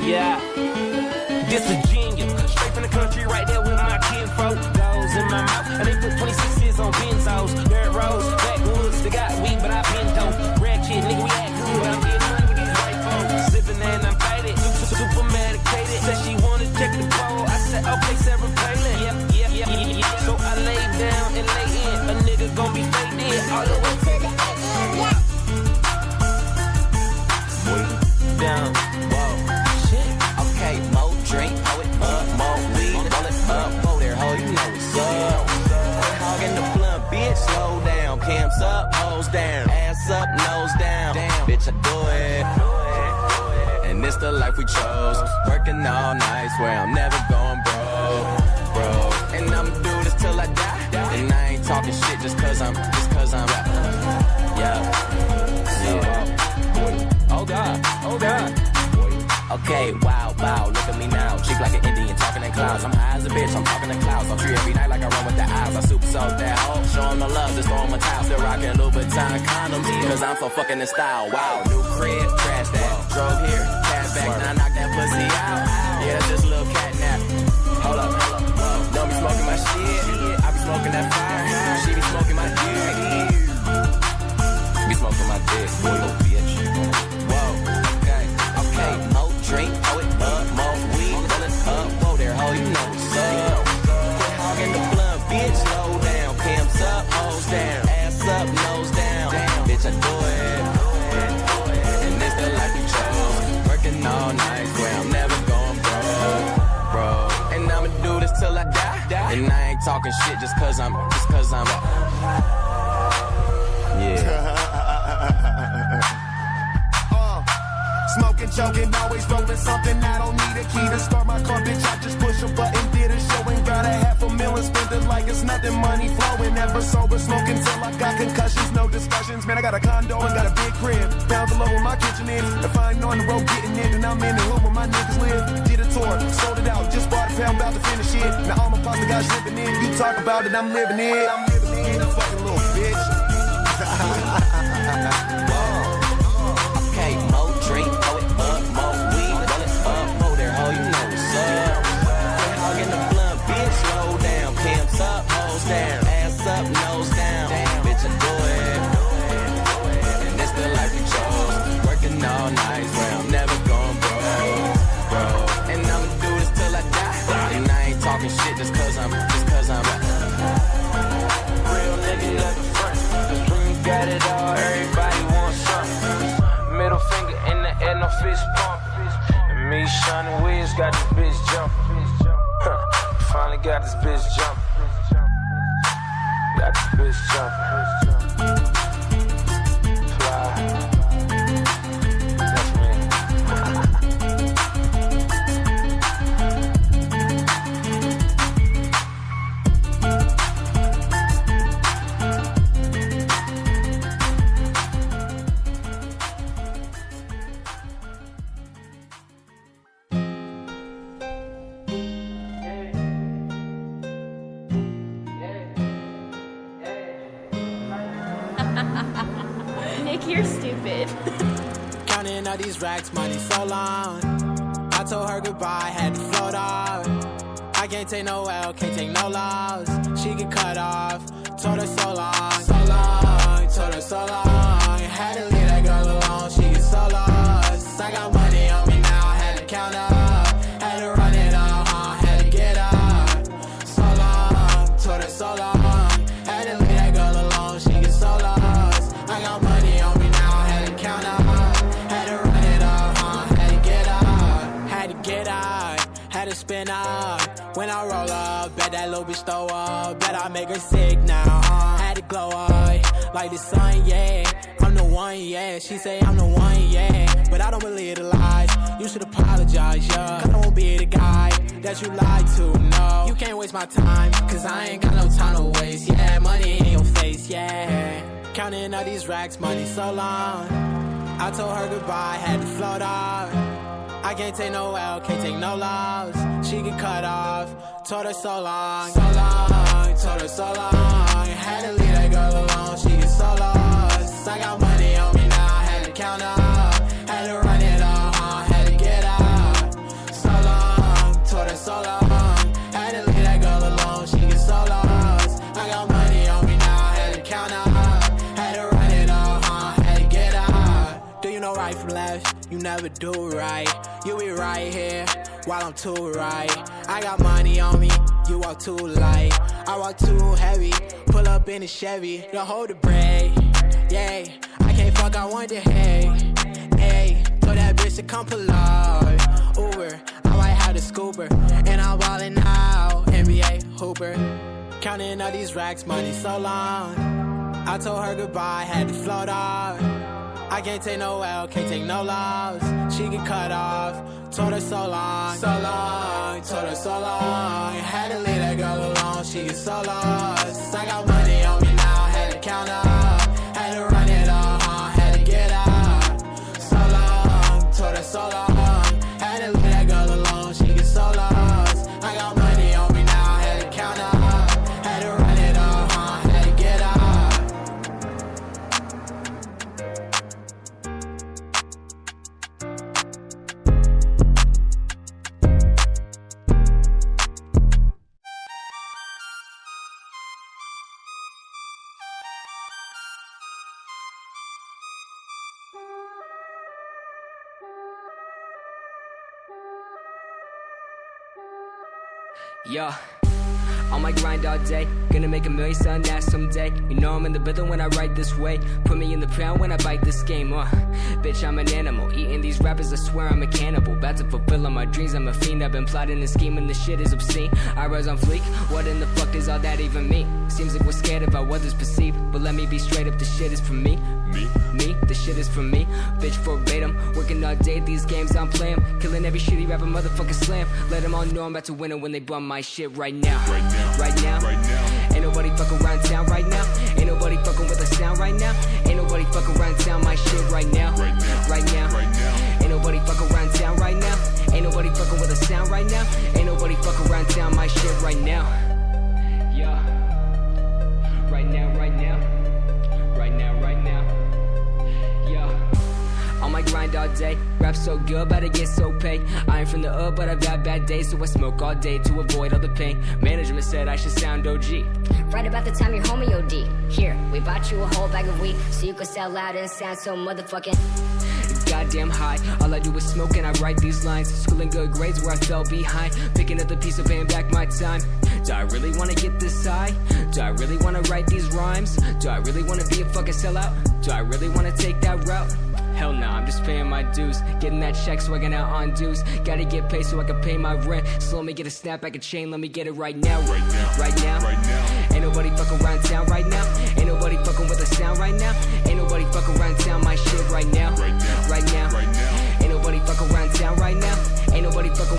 Yeah, this Virginia, straight from the country, right there with my kinfolk. Goes in my mouth, and they put 26s on benzos. Dirt roads, backwoods, they got weed, but I been dope. Ratchet, nigga, we act good, but I'm getting money with these white folks. Sipping and I'm faded, super medicated. Said she wanna check the pole, I said, okay, Sarah Palin. Yeah. So I lay down and lay in, a nigga gon' be faded all the way to the end. Down, whoa, shit. Okay, more drink, pull it up, more weed, roll it up, whoa there, ho, you know what's up. Quit hogging the blunt, bitch, slow down. Cams up, hoes down, ass up, nose down. Damn, bitch, I do it. And it's the life we chose. Working all night, swear I'm never going broke. And I'ma do this till I die. And I ain't talking shit just cause I'm yeah. Oh God. Okay, wow, look at me now. Cheek like an Indian, talking in clouds. I'm high as a bitch, I'm talking in clouds. I'm free every night like I run with the eyes. I super soak that hoe, show 'em the love, just throw 'em a towel. Still rocking Louboutin condoms, cause I'm so fucking in style. Wow, new crib, crash that. Drove here, cash back, now I knock that pussy out. Yeah, that's just a little cat nap. Hold up, don't be smoking my shit. I be smoking that fire, she be smoking my dick. Be smoking my dick, boy, little bitch. Okay, more drink, pull it up, more weed, roll it up, whoa there, ho, you know what's up. Quit hogging the blunt, bitch, slow down. Cams up, hoes down, ass up, nose down. Damn, bitch, I do it. And it's the life we chose. Working all night, swear I'm never going broke. And I'ma do this till I die. And I ain't talking shit just cause I'm yeah. Smoking, joking, always rolling something. I don't need a key to start my car, bitch. I just push a button, did a show and got $500,000. Spend it like it's nothing, money flowing. Never sober, smoking till I got concussions. No discussions, man. I got a condo and got a big crib. Down below where my kitchen is. If I ain't on the road getting it, then I'm in the hood where my niggas live. Did a tour, sold it out, just bought a pound, about to finish it. Now all my pasta guys living in. You talk about it, I'm living it. A fucking little bitch. Okay, more drink, pull it up, more weed, roll it up, whoa there, ho, you know what's up. Quit hogging the blunt, bitch, slow down. Cams up, hoes down, ass up, nose down. Bitch, I do it. And it's the life we chose. Working all night, swear I'm never going broke. And I'ma do this till I die. And I ain't talking shit just cause I'm real nigga never front. Cause when you got it all, everybody wants something. Middle finger in the air, no fist pump. And me, Sean and Wiz got this bitch jumping. Finally got this bitch jumping. Got this bitch jumping. Fly. That's me. You're stupid. Counting all these racks, money so long. I told her goodbye, had to float off. I can't take no L, can't take no loss. She get cut off, told her so long, told her so long. Had to leave that girl alone, she get so lost. I got money on me now, had to count up. Had to run it up, had to get up. So long, told her so long. Had to leave that girl alone, she get so lost. I got money on me now, had to count up. Had to run it up, had to get up. Had to get up, had to spin up. When I roll up, bet that little bitch throw up. Bet I make her sick now, had to glow up. Like the sun, yeah, I'm the one, yeah. She say I'm the one, yeah. But I don't believe the lies, you should apologize, yeah. Cause I won't be the guy that you lied to, no. You can't waste my time, cause I ain't got no time to waste, yeah. Money in your face, yeah. Counting all these racks, money so long. I told her goodbye, had to float off. I can't take no L, can't take no loss. She get cut off, told her so long, told her so long. Had to leave that girl alone, she get so lost. I got money on me now, had to count up. Had to run it up, had to get up. right from left, you never do right. You be right here while I'm too right. I got money on me, you walk too light. I walk too heavy, pull up in a Chevy. Don't hold the brake, yeah. I can't fuck, I want the hay. Hey, told that bitch to come pull up. Uber, I might have the scooper. And I'm ballin' out, NBA Hooper. Counting all these racks, money so long. I told her goodbye, had to float off. I can't take no L, can't take no loss. She get cut off, told her so long, told her so long. Had to leave that girl alone, she get so lost. I got money on me now, had to count up. Had to run it all, had to get out. So long, told her so long. Had to leave that girl alone, she get so lost. I got money on me now, had to count up. Had to run it all, had to get out. Yeah, on my grind all day, gonna make $1 million selling that someday. You know I'm in the building when I write this way. Put me in the pound when I bite this game, bitch, I'm an animal, eating these rappers, I swear I'm a cannibal. About to fulfill all my dreams, I'm a fiend. I've been plotting and scheming, this shit is obscene. I rise on fleek, what in the fuck does all that even mean? Seems like we're scared of how others perceive, but let me be straight up, this shit is for me. Me, this shit is for me. Bitch verbatim, working all day, these games I'm playing. Killing every shitty rapper, motherfucker slam. Let them all know I'm about to win it when they bum my shit right now. Right now. Ain't nobody fucking around town right now. Ain't nobody fucking with the sound right now. Ain't nobody fucking around town my shit right now. Right now. Ain't nobody fucking around town right now. Ain't nobody fucking with the sound right now. Ain't nobody fucking around town my shit right now. Yeah. Right now. On my grind all day, rap so good, but I get so paid. I ain't from the hood, but I've had bad days, so I smoke all day to avoid all the pain. Management said I should sound OG. Right about the time your homie OD. Here, we bought you a whole bag of weed, so you could sell loud and sound so motherfucking goddamn high. All I do is smoke and I write these lines. Schooling good grades where I fell behind. Picking up the piece of paying back my time. Do I really wanna get this high? Do I really wanna write these rhymes? Do I really wanna be a fucking sellout? Do I really wanna take that route? Hell nah, I'm just paying my dues. Getting that check, swagging out on dues. Gotta get paid so I can pay my rent. So let me get a snapback, a chain, let me get it right now. Right now. Ain't nobody fucking around town right now.